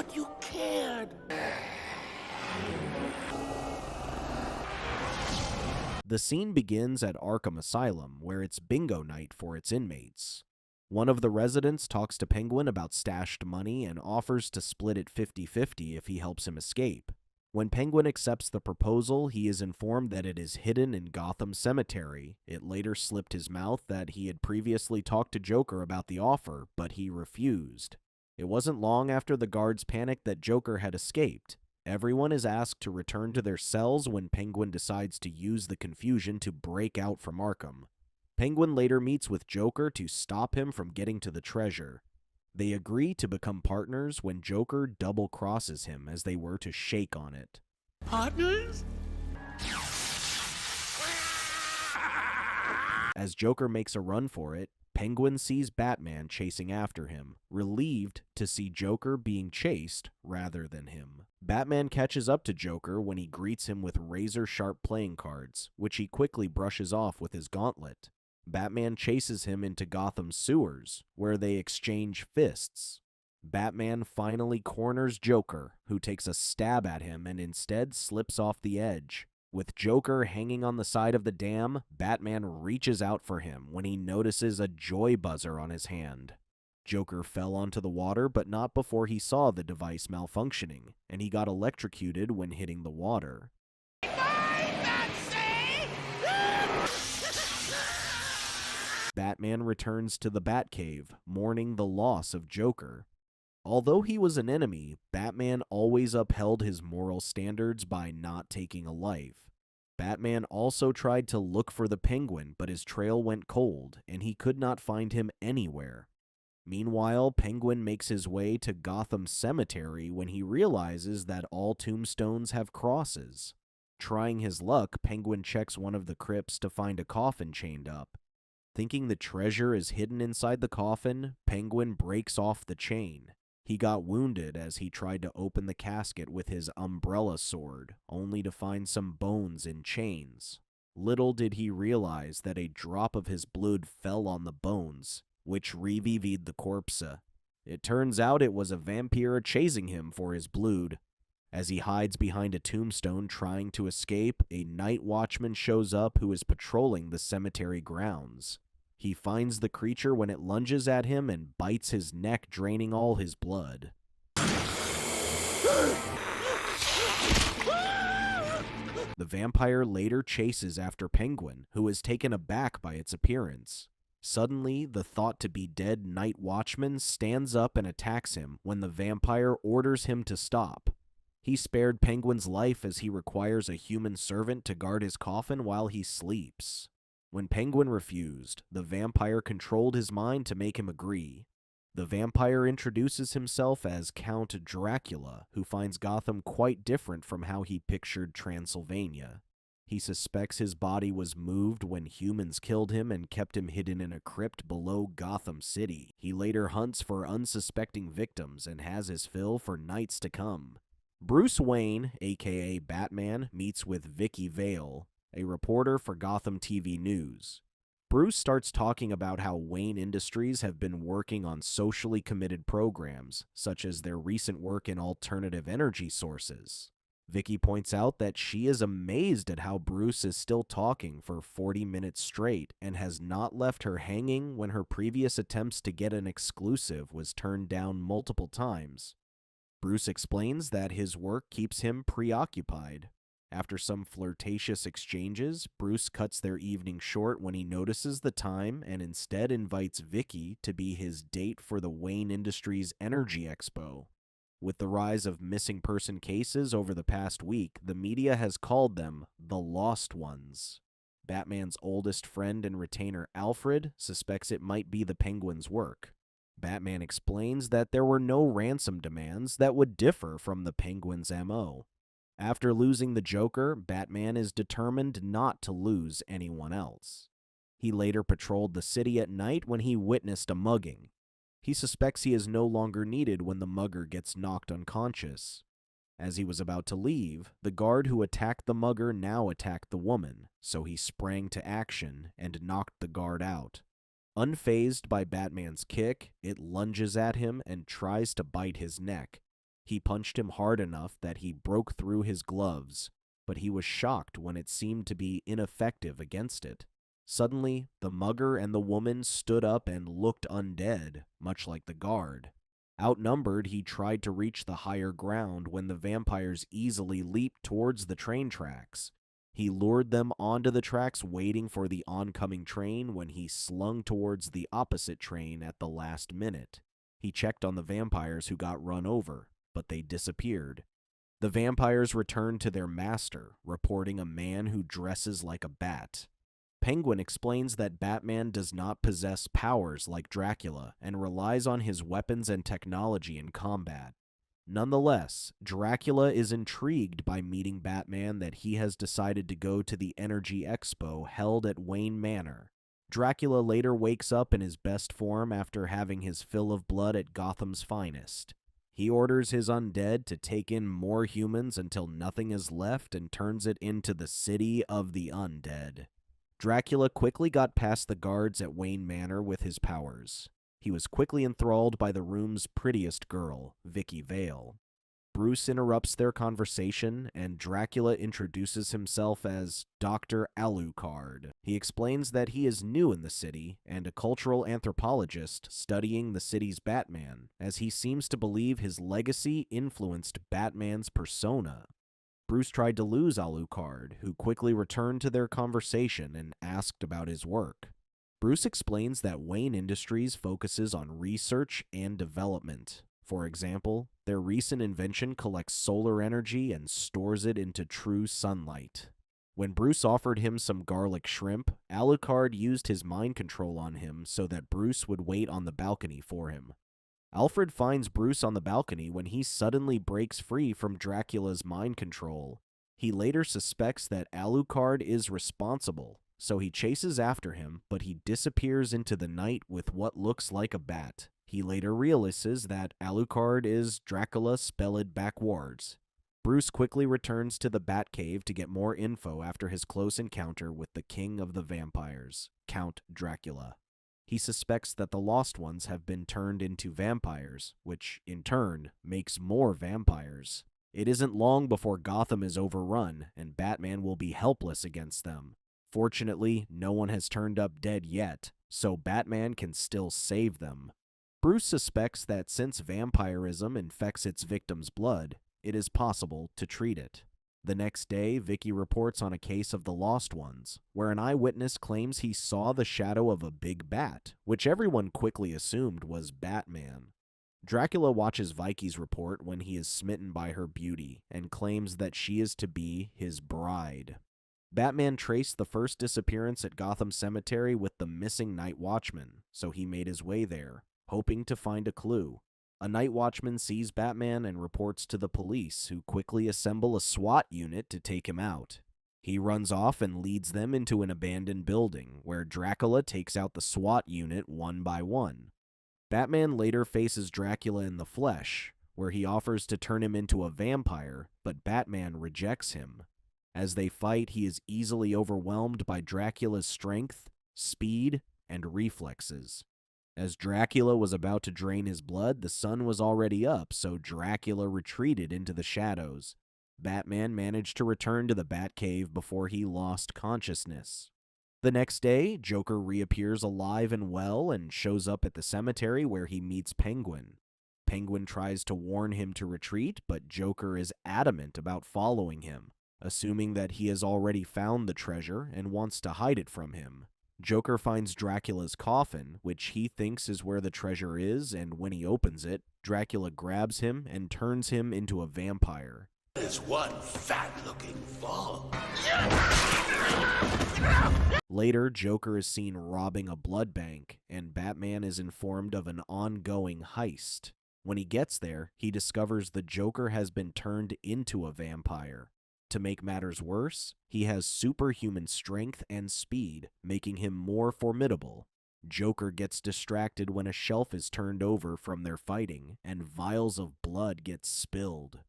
thought you cared. The scene begins at Arkham Asylum, where it's bingo night for its inmates. One of the residents talks to Penguin about stashed money and offers to split it 50-50 if he helps him escape. When Penguin accepts the proposal, he is informed that it is hidden in Gotham Cemetery. It later slipped his mouth that he had previously talked to Joker about the offer, but he refused. It wasn't long after the guards panicked that Joker had escaped. Everyone is asked to return to their cells when Penguin decides to use the confusion to break out from Arkham. Penguin later meets with Joker to stop him from getting to the treasure. They agree to become partners when Joker double-crosses him as they were to shake on it. Partners? As Joker makes a run for it, Penguin sees Batman chasing after him, relieved to see Joker being chased rather than him. Batman catches up to Joker when he greets him with razor-sharp playing cards, which he quickly brushes off with his gauntlet. Batman chases him into Gotham's sewers, where they exchange fists. Batman finally corners Joker, who takes a stab at him and instead slips off the edge. With Joker hanging on the side of the dam, Batman reaches out for him when he notices a joy buzzer on his hand. Joker fell onto the water, but not before he saw the device malfunctioning, and he got electrocuted when hitting the water. Batman returns to the Batcave, mourning the loss of Joker. Although he was an enemy, Batman always upheld his moral standards by not taking a life. Batman also tried to look for the Penguin, but his trail went cold, and he could not find him anywhere. Meanwhile, Penguin makes his way to Gotham Cemetery when he realizes that all tombstones have crosses. Trying his luck, Penguin checks one of the crypts to find a coffin chained up. Thinking the treasure is hidden inside the coffin, Penguin breaks off the chain. He got wounded as he tried to open the casket with his umbrella sword, only to find some bones in chains. Little did he realize that a drop of his blood fell on the bones, which revived the corpse. It turns out it was a vampire chasing him for his blood. As he hides behind a tombstone trying to escape, a night watchman shows up who is patrolling the cemetery grounds. He finds the creature when it lunges at him and bites his neck, draining all his blood. The vampire later chases after Penguin, who is taken aback by its appearance. Suddenly, the thought-to-be-dead night watchman stands up and attacks him when the vampire orders him to stop. He spared Penguin's life as he requires a human servant to guard his coffin while he sleeps. When Penguin refused, the vampire controlled his mind to make him agree. The vampire introduces himself as Count Dracula, who finds Gotham quite different from how he pictured Transylvania. He suspects his body was moved when humans killed him and kept him hidden in a crypt below Gotham City. He later hunts for unsuspecting victims and has his fill for nights to come. Bruce Wayne, aka Batman, meets with Vicky Vale, a reporter for Gotham TV News. Bruce starts talking about how Wayne Industries have been working on socially committed programs, such as their recent work in alternative energy sources. Vicky points out that she is amazed at how Bruce is still talking for 40 minutes straight and has not left her hanging when her previous attempts to get an exclusive was turned down multiple times. Bruce explains that his work keeps him preoccupied. After some flirtatious exchanges, Bruce cuts their evening short when he notices the time and instead invites Vicky to be his date for the Wayne Industries Energy Expo. With the rise of missing person cases over the past week, the media has called them the Lost Ones. Batman's oldest friend and retainer Alfred suspects it might be the Penguin's work. Batman explains that there were no ransom demands that would differ from the Penguin's MO. After losing the Joker, Batman is determined not to lose anyone else. He later patrolled the city at night when he witnessed a mugging. He suspects he is no longer needed when the mugger gets knocked unconscious. As he was about to leave, the guard who attacked the mugger now attacked the woman, so he sprang to action and knocked the guard out. Unfazed by Batman's kick, it lunges at him and tries to bite his neck. He punched him hard enough that he broke through his gloves, but he was shocked when it seemed to be ineffective against it. Suddenly, the mugger and the woman stood up and looked undead, much like the guard. Outnumbered, he tried to reach the higher ground when the vampires easily leaped towards the train tracks. He lured them onto the tracks waiting for the oncoming train when he slung towards the opposite train at the last minute. He checked on the vampires who got run over, but they disappeared. The vampires returned to their master, reporting a man who dresses like a bat. Penguin explains that Batman does not possess powers like Dracula and relies on his weapons and technology in combat. Nonetheless, Dracula is intrigued by meeting Batman that he has decided to go to the Energy Expo held at Wayne Manor. Dracula later wakes up in his best form after having his fill of blood at Gotham's finest. He orders his undead to take in more humans until nothing is left and turns it into the city of the undead. Dracula quickly got past the guards at Wayne Manor with his powers. He was quickly enthralled by the room's prettiest girl, Vicky Vale. Bruce interrupts their conversation, and Dracula introduces himself as Dr. Alucard. He explains that he is new in the city and a cultural anthropologist studying the city's Batman, as he seems to believe his legacy influenced Batman's persona. Bruce tried to lose Alucard, who quickly returned to their conversation and asked about his work. Bruce explains that Wayne Industries focuses on research and development. For example, their recent invention collects solar energy and stores it into true sunlight. When Bruce offered him some garlic shrimp, Alucard used his mind control on him so that Bruce would wait on the balcony for him. Alfred finds Bruce on the balcony when he suddenly breaks free from Dracula's mind control. He later suspects that Alucard is responsible, so he chases after him, but he disappears into the night with what looks like a bat. He later realizes that Alucard is Dracula spelled backwards. Bruce quickly returns to the Batcave to get more info after his close encounter with the king of the vampires, Count Dracula. He suspects that the Lost Ones have been turned into vampires, which, in turn, makes more vampires. It isn't long before Gotham is overrun, and Batman will be helpless against them. Fortunately, no one has turned up dead yet, so Batman can still save them. Bruce suspects that since vampirism infects its victim's blood, it is possible to treat it. The next day, Vicky reports on a case of the Lost Ones, where an eyewitness claims he saw the shadow of a big bat, which everyone quickly assumed was Batman. Dracula watches Vicky's report when he is smitten by her beauty, and claims that she is to be his bride. Batman traced the first disappearance at Gotham Cemetery with the missing night watchman, so he made his way there, hoping to find a clue. A night watchman sees Batman and reports to the police, who quickly assemble a SWAT unit to take him out. He runs off and leads them into an abandoned building, where Dracula takes out the SWAT unit one by one. Batman later faces Dracula in the flesh, where he offers to turn him into a vampire, but Batman rejects him. As they fight, he is easily overwhelmed by Dracula's strength, speed, and reflexes. As Dracula was about to drain his blood, the sun was already up, so Dracula retreated into the shadows. Batman managed to return to the Batcave before he lost consciousness. The next day, Joker reappears alive and well and shows up at the cemetery where he meets Penguin. Penguin tries to warn him to retreat, but Joker is adamant about following him, assuming that he has already found the treasure and wants to hide it from him. Joker finds Dracula's coffin, which he thinks is where the treasure is, and when he opens it, Dracula grabs him and turns him into a vampire. It's one fat-looking fall. Later, Joker is seen robbing a blood bank, and Batman is informed of an ongoing heist. When he gets there, he discovers the Joker has been turned into a vampire. To make matters worse, he has superhuman strength and speed, making him more formidable. Joker gets distracted when a shelf is turned over from their fighting, and vials of blood get spilled.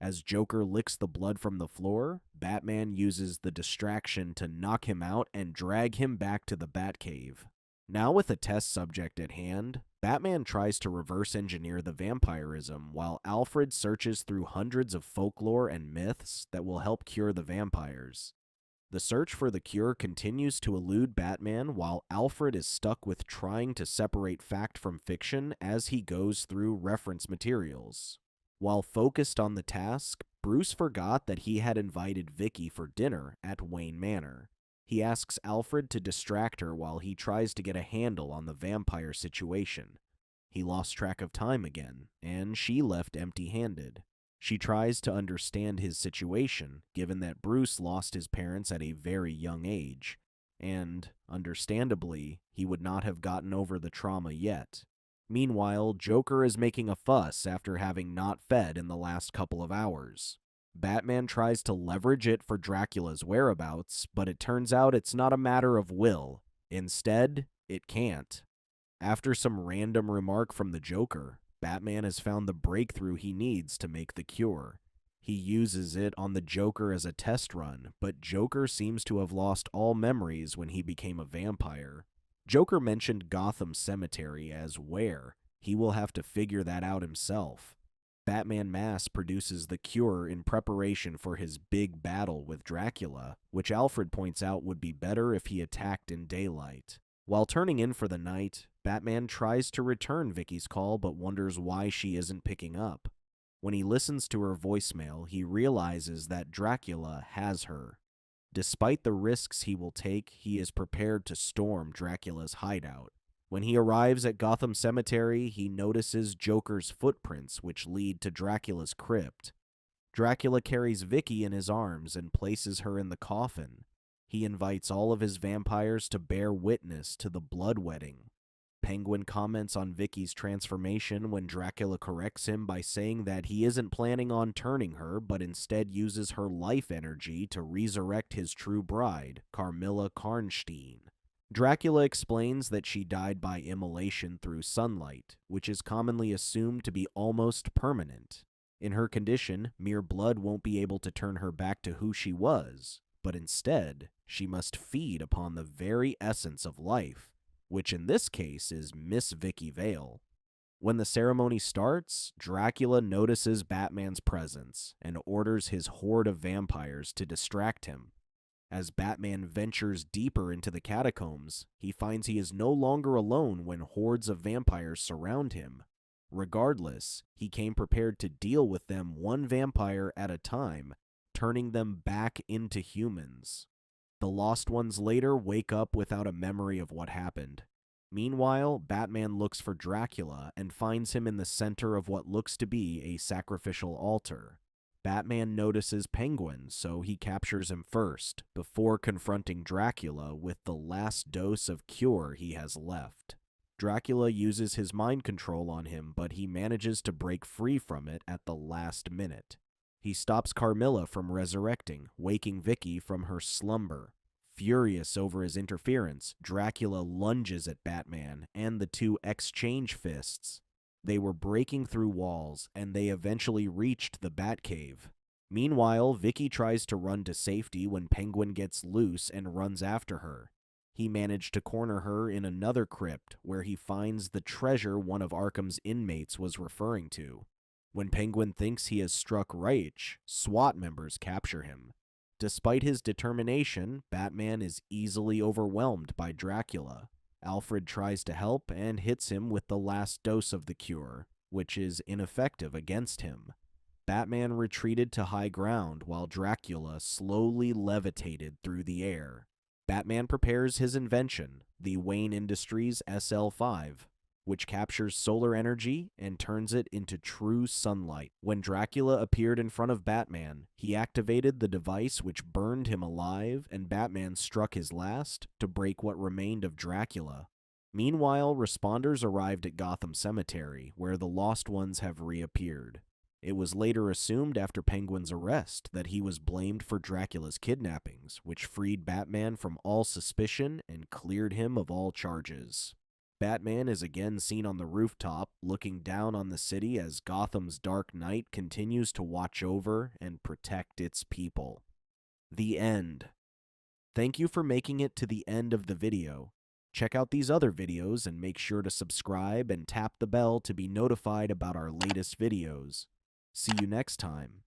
As Joker licks the blood from the floor, Batman uses the distraction to knock him out and drag him back to the Batcave. Now with a test subject at hand, Batman tries to reverse engineer the vampirism while Alfred searches through hundreds of folklore and myths that will help cure the vampires. The search for the cure continues to elude Batman while Alfred is stuck with trying to separate fact from fiction as he goes through reference materials. While focused on the task, Bruce forgot that he had invited Vicky for dinner at Wayne Manor. He asks Alfred to distract her while he tries to get a handle on the vampire situation. He lost track of time again, and she left empty-handed. She tries to understand his situation, given that Bruce lost his parents at a very young age, and, understandably, he would not have gotten over the trauma yet. Meanwhile, Joker is making a fuss after having not fed in the last couple of hours. Batman tries to leverage it for Dracula's whereabouts, but it turns out it's not a matter of will. Instead, it can't. After some random remark from the Joker, Batman has found the breakthrough he needs to make the cure. He uses it on the Joker as a test run, but Joker seems to have lost all memories when he became a vampire. Joker mentioned Gotham Cemetery as where. He will have to figure that out himself. Batman mass produces the cure in preparation for his big battle with Dracula, which Alfred points out would be better if he attacked in daylight. While turning in for the night, Batman tries to return Vicky's call but wonders why she isn't picking up. When he listens to her voicemail, he realizes that Dracula has her. Despite the risks he will take, he is prepared to storm Dracula's hideout. When he arrives at Gotham Cemetery, he notices Joker's footprints, which lead to Dracula's crypt. Dracula carries Vicky in his arms and places her in the coffin. He invites all of his vampires to bear witness to the bloodletting. Penguin comments on Vicky's transformation when Dracula corrects him by saying that he isn't planning on turning her, but instead uses her life energy to resurrect his true bride, Carmilla Karnstein. Dracula explains that she died by immolation through sunlight, which is commonly assumed to be almost permanent. In her condition, mere blood won't be able to turn her back to who she was, but instead, she must feed upon the very essence of life, which in this case is Miss Vicky Vale. When the ceremony starts, Dracula notices Batman's presence and orders his horde of vampires to distract him. As Batman ventures deeper into the catacombs, he finds he is no longer alone when hordes of vampires surround him. Regardless, he came prepared to deal with them one vampire at a time, turning them back into humans. The Lost Ones later wake up without a memory of what happened. Meanwhile, Batman looks for Dracula and finds him in the center of what looks to be a sacrificial altar. Batman notices Penguin, so he captures him first, before confronting Dracula with the last dose of cure he has left. Dracula uses his mind control on him, but he manages to break free from it at the last minute. He stops Carmilla from resurrecting, waking Vicky from her slumber. Furious over his interference, Dracula lunges at Batman, and the two exchange fists. They were breaking through walls, and they eventually reached the Batcave. Meanwhile, Vicky tries to run to safety when Penguin gets loose and runs after her. He managed to corner her in another crypt, where he finds the treasure one of Arkham's inmates was referring to. When Penguin thinks he has struck Raich, SWAT members capture him. Despite his determination, Batman is easily overwhelmed by Dracula. Alfred tries to help and hits him with the last dose of the cure, which is ineffective against him. Batman retreated to high ground while Dracula slowly levitated through the air. Batman prepares his invention, the Wayne Industries SL5, which captures solar energy and turns it into true sunlight. When Dracula appeared in front of Batman, he activated the device which burned him alive, and Batman struck his last to break what remained of Dracula. Meanwhile, responders arrived at Gotham Cemetery, where the Lost Ones have reappeared. It was later assumed after Penguin's arrest that he was blamed for Dracula's kidnappings, which freed Batman from all suspicion and cleared him of all charges. Batman is again seen on the rooftop, looking down on the city as Gotham's Dark Knight continues to watch over and protect its people. The end. Thank you for making it to the end of the video. Check out these other videos and make sure to subscribe and tap the bell to be notified about our latest videos. See you next time.